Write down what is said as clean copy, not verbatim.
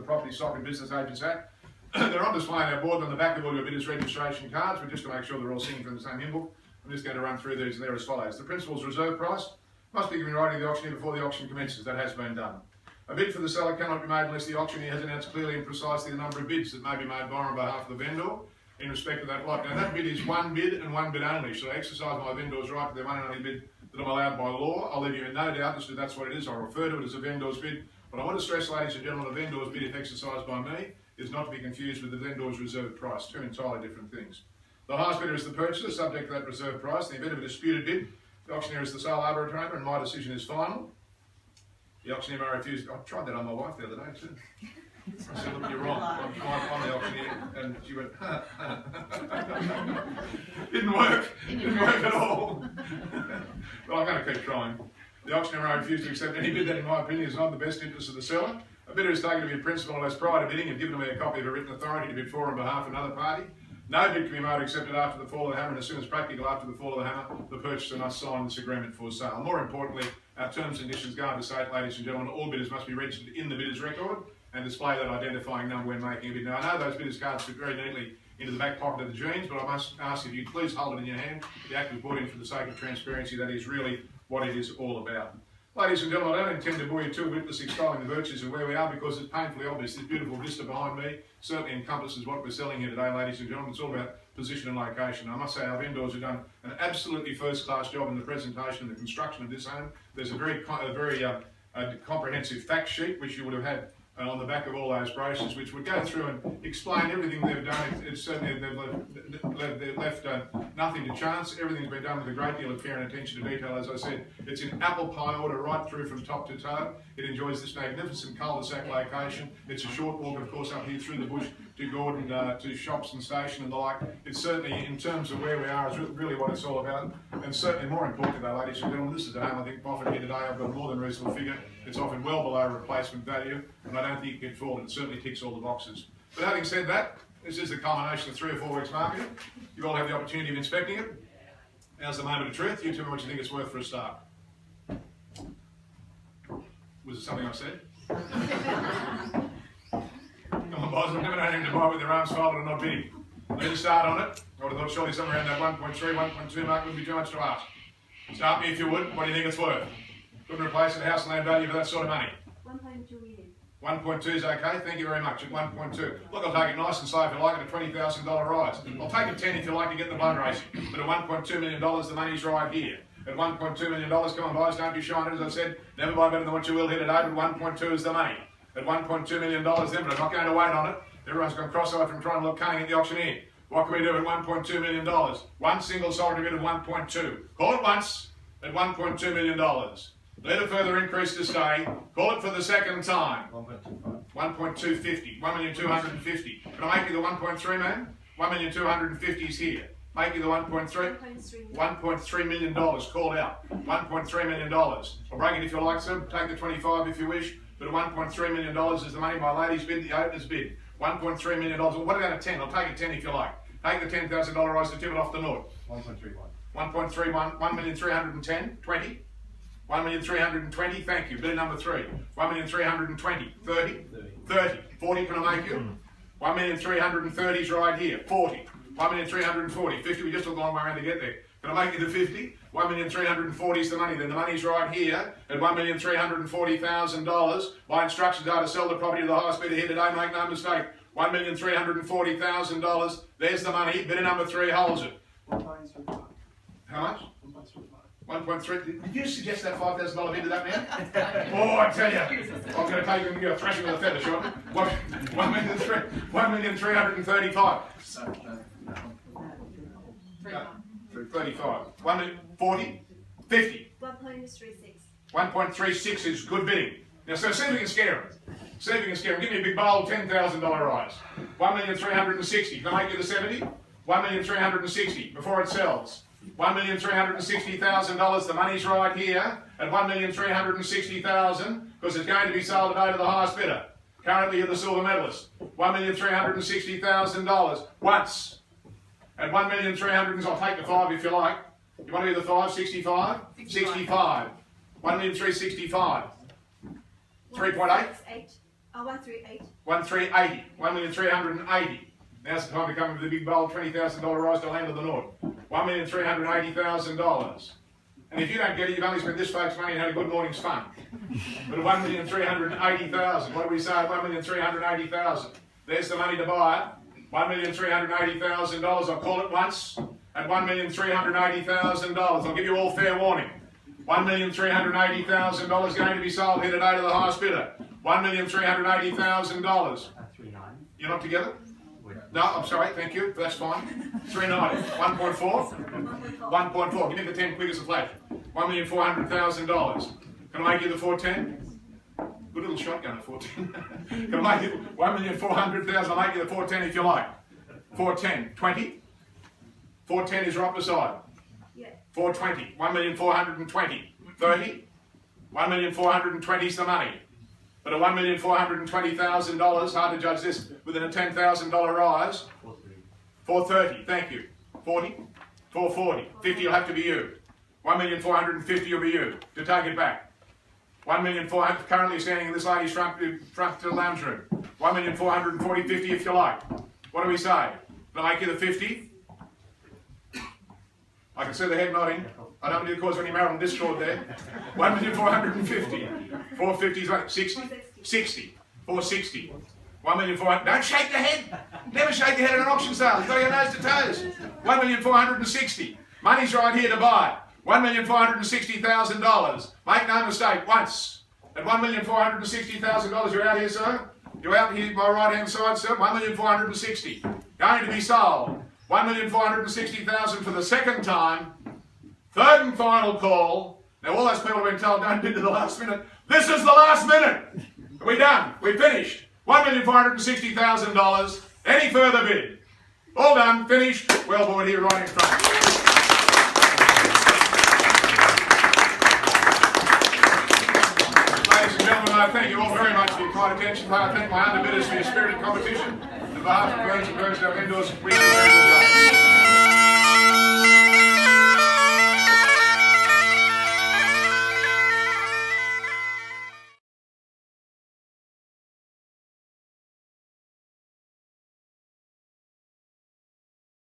Property Stock and Business Agents Act. They're on display on our board on the back of all your bidders' registration cards. We're just to make sure they're all singing from the same hymn book. I'm just going to run through these there as follows. The principal's reserve price must be given in writing to the auctioneer before the auction commences. That has been done. A bid for the seller cannot be made unless the auctioneer has announced clearly and precisely the number of bids that may be made by on behalf of the vendor in respect of that lot. Now that bid is one bid and one bid only, so I exercise my vendor's right to their one and only bid that I'm allowed by law. I'll leave you in no doubt as to that's what it is. I'll refer to it as a vendor's bid. But I want to stress, ladies and gentlemen, a vendor's bid, if exercised by me, is not to be confused with the vendor's reserve price. Two entirely different things. The highest bidder is the purchaser, subject to that reserve price. In the event of a disputed bid, the auctioneer is the sole arbitrator, and my decision is final. The auctioneer may refuse. I tried that on my wife the other day too. I said, look, you're wrong. I'm the auctioneer. And she went, Didn't work. Didn't work at all. But I'm going to keep trying. The auctioneer may refuse to accept any bid that, in my opinion, is not in the best interest of the seller. A bidder is taken to be a principal unless prior to bidding and given to me a copy of a written authority to bid for on behalf of another party. No bid can be made accepted after the fall of the hammer, and as soon as practical after the fall of the hammer, the purchaser must sign this agreement for sale. More importantly, our terms and conditions go on to state, ladies and gentlemen, all bidders must be registered in the bidder's record and display that identifying number when making a bid. Now, I know those bidders' cards fit very neatly into the back pocket of the jeans, but I must ask if you please hold it in your hand. The act was brought in for the sake of transparency. That is really what it is all about. Ladies and gentlemen, I don't intend to bore you too witlessly extolling the virtues of where we are, because it's painfully obvious. This beautiful vista behind me certainly encompasses what we're selling here today, ladies and gentlemen. It's all about position and location. I must say our vendors have done an absolutely first-class job in the presentation and the construction of this home. There's a very comprehensive fact sheet which you would have had on the back of all those brochures, which would go through and explain everything they've done. It's certainly they've left nothing to chance. Everything's been done with a great deal of care and attention to detail. As I said, it's in apple pie order right through from top to toe. It enjoys this magnificent cul-de-sac location. It's a short walk, of course, up here through the bush to Gordon, to shops and station and the like. It's certainly, in terms of where we are, is really what it's all about. And certainly more importantly, though, ladies and gentlemen, this is a home I think offered here today. I've got a more than reasonable figure. It's often well below replacement value, and I don't think it can fall. It certainly ticks all the boxes. But having said that, this is the culmination of 3 or 4 weeks marketing. You all have the opportunity of inspecting it. Now's the moment of truth. You tell me what you think it's worth for a start. Was it something I said? Come on, boys, I'm never known him to buy with their arms folded and not bidding. Need to start on it. I would have thought surely somewhere around that 1.3, 1.2 mark wouldn't be too much to ask. Start me if you would. What do you think it's worth? Couldn't replace the house and land value for that sort of money. 1.2 million. 1.2 is okay, thank you very much, at 1.2. Look, I'll take it nice and slow if you like, at a $20,000 rise. I'll take a 10 if you like to get the blood racing, but at $1.2 million, the money's right here. At $1.2 million, come on boys, don't be shy. As I said, never buy better than what you will here today, but 1.2 is the money. At $1.2 million then, but I'm not going to wait on it. Everyone's going to cross over from trying to look cunning at the auctioneer. What can we do at $1.2 million? One single solid bid of 1.2. Call it once at $1.2 million. Let a further increase to stay. Call it for the second time. 1.250. 1,250,000. Can I make you the 1.3, man? 1,250,000 is here. Make you the 1.3? $1.3 million. Called out. $1.3 million. I'll break it if you like, sir. Take the 25 if you wish. But $1.3 million is the money my ladies bid, the openers bid. $1.3 million. Well, what about a 10? I'll take a 10 if you like. Take the $10,000 rise to tip it off the north. 1.31. 1.31. 1,310,000. 20. 1,320,000. Thank you. Bid number 3. 1,320,000. 30. 30. 40 can I make you? 1,330,000 is right here. 40. 1,340,000. 50. We just took a long way around to get there. Can I make you the 50? 1,340,000 is the money. Then the money's right here at $1,340,000. My instructions are to sell the property to the highest bidder here today. Make no mistake. $1,340,000. There's the money. Bidder number 3 holds it. How much? 1.3. Did you suggest that $5,000 bid to that man? Oh, I tell you, I'm going to take him and give a thrashing with a feather, Sean. 1,335,000. 35. 1,040,000. 50. 1.36. 1.36 is good bidding. Now, so see if we can scare him. See if we can scare him. Give me a big bold $10,000 rise. 1,360,000. Can I make you the 70? 1,360,000 before it sells. $1,360,000. The money's right here at $1,360,000 because it's going to be sold today to the highest bidder. Currently, you're the silver medalist. $1,360,000 once. At $1,300,000, I'll take the 5 if you like. You want to do the 5? 65? 65. 1,365,000. 3.8? 138. 1,380. 1,380,000. Now's the time to come with the big bold $20,000 rise to land of the North. $1,380,000. And if you don't get it, you've only spent this folks' money and had a good morning's fun. But 1,380,000. What do we say? 1,380,000. There's the money to buy it. $1,380,000. I'll call it once. At $1,380,000. I'll give you all fair warning. $1,380,000 going to be sold here today to the highest bidder. $1,380,000. You're not together? No, I'm sorry, thank you, that's fine. 390. 1.4? 1.4. Give me the 10 quick as a flash. $1,400,000. Can I make you the 410? Good little shotgun at 410. Can I make you 1,400,000? I'll make you the 410 if you like. 410. 20? 410 is right beside. Yeah. 420. 1,420,000. 30? 1,420,000 is the money. But at $1,420,000, hard to judge this, within a $10,000 rise. 430, thank you. 40, 440, 50 will have to be you. 1,450,000 will be you to take it back. 1,400,000 currently standing in this lady's front to the lounge room. 1,440,000, 50 if you like. What do we say? Can I make you the 50? I can see the head nodding. I don't need to cause any marital discord there. 1,450,000. 450 is what? 60? 60. 460. 1,400,000. Don't shake the head. Never shake the head at an auction sale. You've got your nose to toes. 1,460,000. Money's right here to buy. $1,460,000. Make no mistake, once. At $1,460,000, you're out here, sir? You're out here by right hand side, sir? 1,460,000. Going to be sold. 1,460,000 for the second time. Third and final call. Now all those people have been told don't bid to the last minute. This is the last minute. We're done. We're finished. $1,460,000. Any further bid? All done. Finished. Well bought here right in front. Ladies and gentlemen, I thank you all very much for your kind attention. I thank my underbidders for your spirited competition. On behalf of Burns and Burns, our vendors, we do very good job.